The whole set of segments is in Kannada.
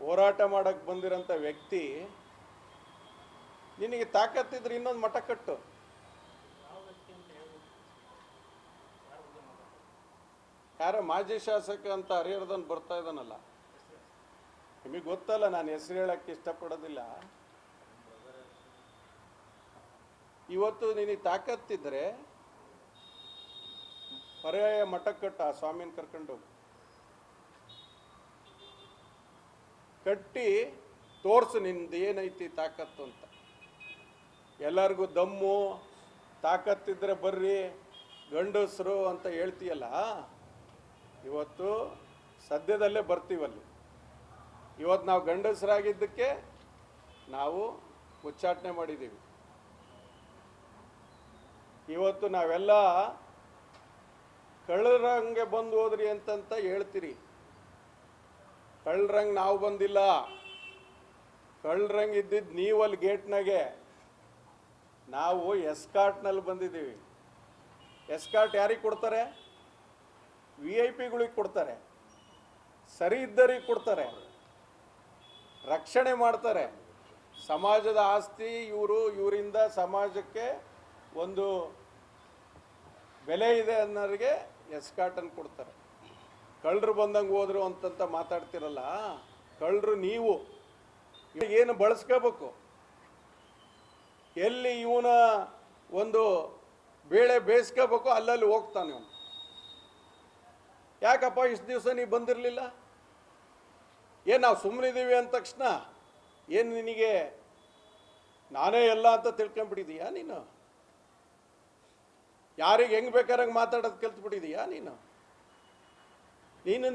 ಹೋರಾಟ ಮಾಡಕ್ಕೆ ಬಂದಿರೋಂಥ ವ್ಯಕ್ತಿ ನಿನಗೆ ತಾಕತ್ತಿದ್ರೆ ಇನ್ನೊಂದು ಮಠ ಕಟ್ಟು. ಯಾರೋ ಮಾಜಿ ಶಾಸಕ ಅಂತ ಹರಿಹರದನ್ ಬರ್ತಾ ಇದ್ದಾನಲ್ಲ, ನಿಮಗೆ ಗೊತ್ತಲ್ಲ, ನಾನು ಹೆಸರು ಹೇಳಕ್ಕೆ ಇಷ್ಟಪಡೋದಿಲ್ಲ. ಇವತ್ತು ನಿನಗೆ ತಾಕತ್ತಿದ್ರೆ ಪರ್ಯಾಯ ಮಠ ಕಟ್ಟ, ಆ ಸ್ವಾಮಿನ ಕರ್ಕೊಂಡು ಕಟ್ಟಿ ತೋರ್ಸು ನಿಂದು ಏನೈತಿ ತಾಕತ್ತು ಅಂತ. ಎಲ್ಲರಿಗೂ ದಮ್ಮು ತಾಕತ್ತಿದ್ರೆ ಬರ್ರಿ ಗಂಡಸರು ಅಂತ ಹೇಳ್ತೀಯಲ್ಲ, ಇವತ್ತು ಸದ್ಯದಲ್ಲೇ ಬರ್ತೀವಲ್ಲಿ. ಇವತ್ತು ನಾವು ಗಂಡಸರಾಗಿದ್ದಕ್ಕೆ ನಾವು ಉಚ್ಚಾಟನೆ ಮಾಡಿದ್ದೀವಿ. ಇವತ್ತು ನಾವೆಲ್ಲ ಕಳ್ಳರಂಗೆ ಬಂದು ಹೋದ್ರಿ ಅಂತಂತ ಹೇಳ್ತೀರಿ. ಕಳ್ಳರಂಗೆ ನಾವು ಬಂದಿಲ್ಲ, ಕಳ್ಳರಂಗೆ ಇದ್ದಿದ್ದು ನೀವಲ್ಲಿ ಗೇಟ್ನಾಗೆ, ನಾವು ಎಸ್ಕಾರ್ಟ್ನಲ್ಲಿ ಬಂದಿದ್ದೀವಿ. ಎಸ್ಕಾರ್ಟ್ ಯಾರಿಗೆ ಕೊಡ್ತಾರೆ? VIP ಗಳಿಗೆ ಕೊಡ್ತಾರೆ, ಸರಿ ಇದ್ದರಿಗೆ ಕೊಡ್ತಾರೆ, ರಕ್ಷಣೆ ಮಾಡ್ತಾರೆ. ಸಮಾಜದ ಆಸ್ತಿ ಇವರಿಂದ ಸಮಾಜಕ್ಕೆ ಒಂದು ಬೆಲೆ ಇದೆ ಅನ್ನೋರಿಗೆ ಎಸ್ಕಾರ್ಟನ್ನು ಕೊಡ್ತಾರೆ. ಕಳ್ಳರು ಬಂದಂಗೆ ಹೋದ್ರು ಅಂತಂತ ಮಾತಾಡ್ತಿರಲ್ಲ, ಕಳ್ಳರು ನೀವು. ಏನು ಬಳಸ್ಕೋಬೇಕು? ಎಲ್ಲಿ ಇವನ ಒಂದು ಬೇಳೆ ಬೇಯಿಸ್ಕೋಬೇಕು ಅಲ್ಲಲ್ಲಿ ಹೋಗ್ತಾನೆ ಅವನು. ಯಾಕಪ್ಪ ಇಷ್ಟು ದಿವಸ ನೀವು ಬಂದಿರಲಿಲ್ಲ? ಏನು ನಾವು ಸುಮ್ಮನಿದ್ದೀವಿ ಅಂದ ತಕ್ಷಣ ಏನು ನಿನಗೆ ನಾನೇ ಎಲ್ಲ ಅಂತ ತಿಳ್ಕೊಂಡ್ಬಿಟ್ಟಿದೀಯಾ ನೀನು? ಯಾರಿಗೆ ಹೆಂಗೆ ಬೇಕಾರಂಗೆ ಮಾತಾಡೋದು ಕಲ್ತ್ಬಿಟ್ಟಿದೀಯಾ ನೀನು? ನೀನು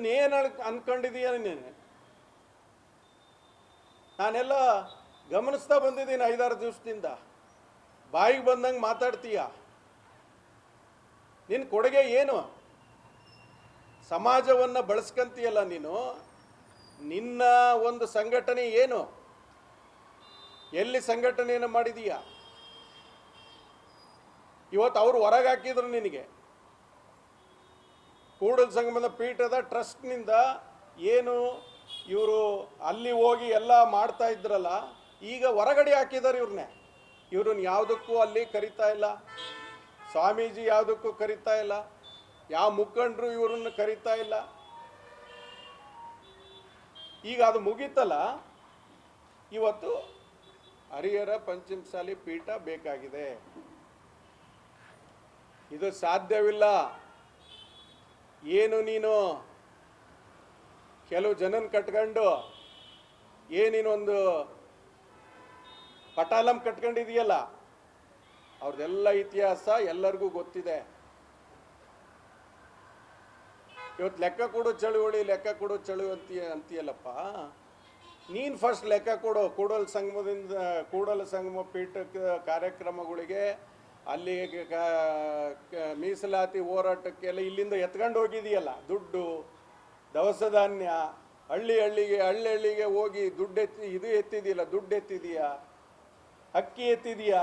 ಅನ್ಕೊಂಡಿದೀಯ? ನೀನು ನಾನೆಲ್ಲ ಗಮನಿಸ್ತಾ ಬಂದಿದ್ದೀನಿ 5-6 ದಿವಸದಿಂದ. ಬಾಯಿಗೆ ಬಂದಂಗೆ ಮಾತಾಡ್ತೀಯ. ನಿನ್ನ ಕೊಡುಗೆ ಏನು? ಸಮಾಜವನ್ನು ಬಳಸ್ಕೊಂತೀಯಲ್ಲ ನೀನು. ನಿನ್ನ ಒಂದು ಸಂಘಟನೆ ಏನು? ಎಲ್ಲಿ ಸಂಘಟನೆಯನ್ನು ಮಾಡಿದೀಯ? ಇವತ್ತು ಅವರು ಹೊರಗೆ ಹಾಕಿದ್ರು ನಿನಗೆ. ಕೂಡಲ ಸಂಗಮದ ಪೀಠದ ಟ್ರಸ್ಟ್ನಿಂದ ಏನು ಇವರು ಅಲ್ಲಿ ಹೋಗಿ ಎಲ್ಲ ಮಾಡ್ತಾ ಇದ್ರಲ್ಲ, ಈಗ ಹೊರಗಡೆ ಹಾಕಿದ್ದಾರೆ ಇವ್ರನ್ನೇ. ಇವ್ರನ್ನ ಯಾವುದಕ್ಕೂ ಅಲ್ಲಿ ಕರಿತಾ ಇಲ್ಲ, ಸ್ವಾಮೀಜಿ ಯಾವುದಕ್ಕೂ ಕರಿತಾ ಇಲ್ಲ, ಯಾವ ಮುಖಂಡರು ಇವ್ರನ್ನ ಕರಿತಾ ಇಲ್ಲ. ಈಗ ಅದು ಮುಗೀತಲ್ಲ, ಇವತ್ತು ಹರಿಹರ ಪಂಚಮಸಾಲಿ ಪೀಠ ಬೇಕಾಗಿದೆ. ಇದು ಸಾಧ್ಯವಿಲ್ಲ. ಏನು ನೀನು ಕೆಲವು ಜನನ ಕಟ್ಕೊಂಡು ಏನೇನೊಂದು ಪಟಾಲಂ ಕಟ್ಕೊಂಡಿದೆಯಲ್ಲ, ಅವ್ರದ್ದೆಲ್ಲ ಇತಿಹಾಸ ಎಲ್ಲರಿಗೂ ಗೊತ್ತಿದೆ. ಇವತ್ತು ಲೆಕ್ಕ ಕೊಡು ಚಳುವಳಿ, ಲೆಕ್ಕ ಕೊಡು ಚಳುವಳಿ ಅಂತೀಯಲ್ಲಪ್ಪ. ನೀನು ಫಸ್ಟ್ ಲೆಕ್ಕ ಕೊಡು. ಕೂಡಲ ಸಂಗಮ ಪೀಠಕ್ಕೆ ಕಾರ್ಯಕ್ರಮಗಳಿಗೆ, ಅಲ್ಲಿ ಮೀಸಲಾತಿ ಹೋರಾಟಕ್ಕೆಲ್ಲ ಇಲ್ಲಿಂದ ಎತ್ಕೊಂಡು ಹೋಗಿದೆಯಲ್ಲ ದುಡ್ಡು, ದವಸ ಧಾನ್ಯ, ಹಳ್ಳಿಗೆ ಹೋಗಿ ದುಡ್ಡು ಎತ್ತಿದೆಯಲ್ಲ, ದುಡ್ಡು ಎತ್ತಿದೀಯಾ, ಅಕ್ಕಿ ಎತ್ತಿದೀಯಾ?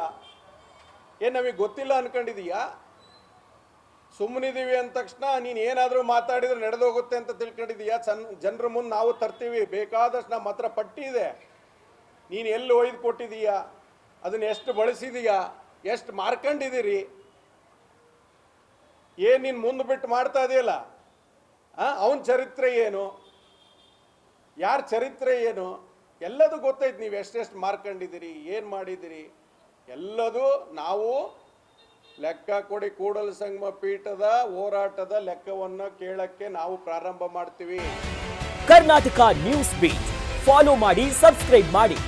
ಏನು ನಮಗೆ ಗೊತ್ತಿಲ್ಲ ಅನ್ಕೊಂಡಿದೀಯಾ? ಸುಮ್ಮನಿದ್ದೀವಿ ಅಂದ ತಕ್ಷಣ ನೀನು ಏನಾದರೂ ಮಾತಾಡಿದ್ರೆ ನಡೆದೋಗುತ್ತೆ ಅಂತ ತಿಳ್ಕೊಂಡಿದೀಯಾ? ಜನರ ಮುಂದೆ ನಾವು ತರ್ತೀವಿ, ಬೇಕಾದಷ್ಟು ನಮ್ಮ ಹತ್ರ ಪಟ್ಟಿ ಇದೆ. ನೀನು ಎಲ್ಲಿ ಒಯ್ದು ಕೊಟ್ಟಿದೀಯಾ? ಅದನ್ನು ಎಷ್ಟು ಬಳಸಿದೀಯಾ? ಎಷ್ಟು ಮಾರ್ಕೊಂಡಿದ್ದೀರಿ? ಏನು ನೀನು ಮುಂದೆ ಬಿಟ್ಟು ಮಾಡ್ತಾ ಇದೆಯಲ್ಲ, ಅವನ ಚರಿತ್ರೆ ಏನು, ಯಾರ ಚರಿತ್ರೆ ಏನು, ಎಲ್ಲದೂ ಗೊತ್ತೈತೆ. ನೀವು ಎಷ್ಟೆಷ್ಟು ಮಾರ್ಕೊಂಡಿದ್ದೀರಿ, ಏನು ಮಾಡಿದ್ದೀರಿ ಎಲ್ಲದೂ ನಾವು ಲೆಕ್ಕ ಕೊಡಿ. ಕೂಡಲ ಸಂಗಮ ಪೀಠದ ಹೋರಾಟದ ಲೆಕ್ಕವನ್ನು ಕೇಳಕ್ಕೆ ನಾವು ಪ್ರಾರಂಭ ಮಾಡ್ತೀವಿ. ಕರ್ನಾಟಕ ನ್ಯೂಸ್ ಬೀಟ್ ಫಾಲೋ ಮಾಡಿ, ಸಬ್ಸ್ಕ್ರೈಬ್ ಮಾಡಿ.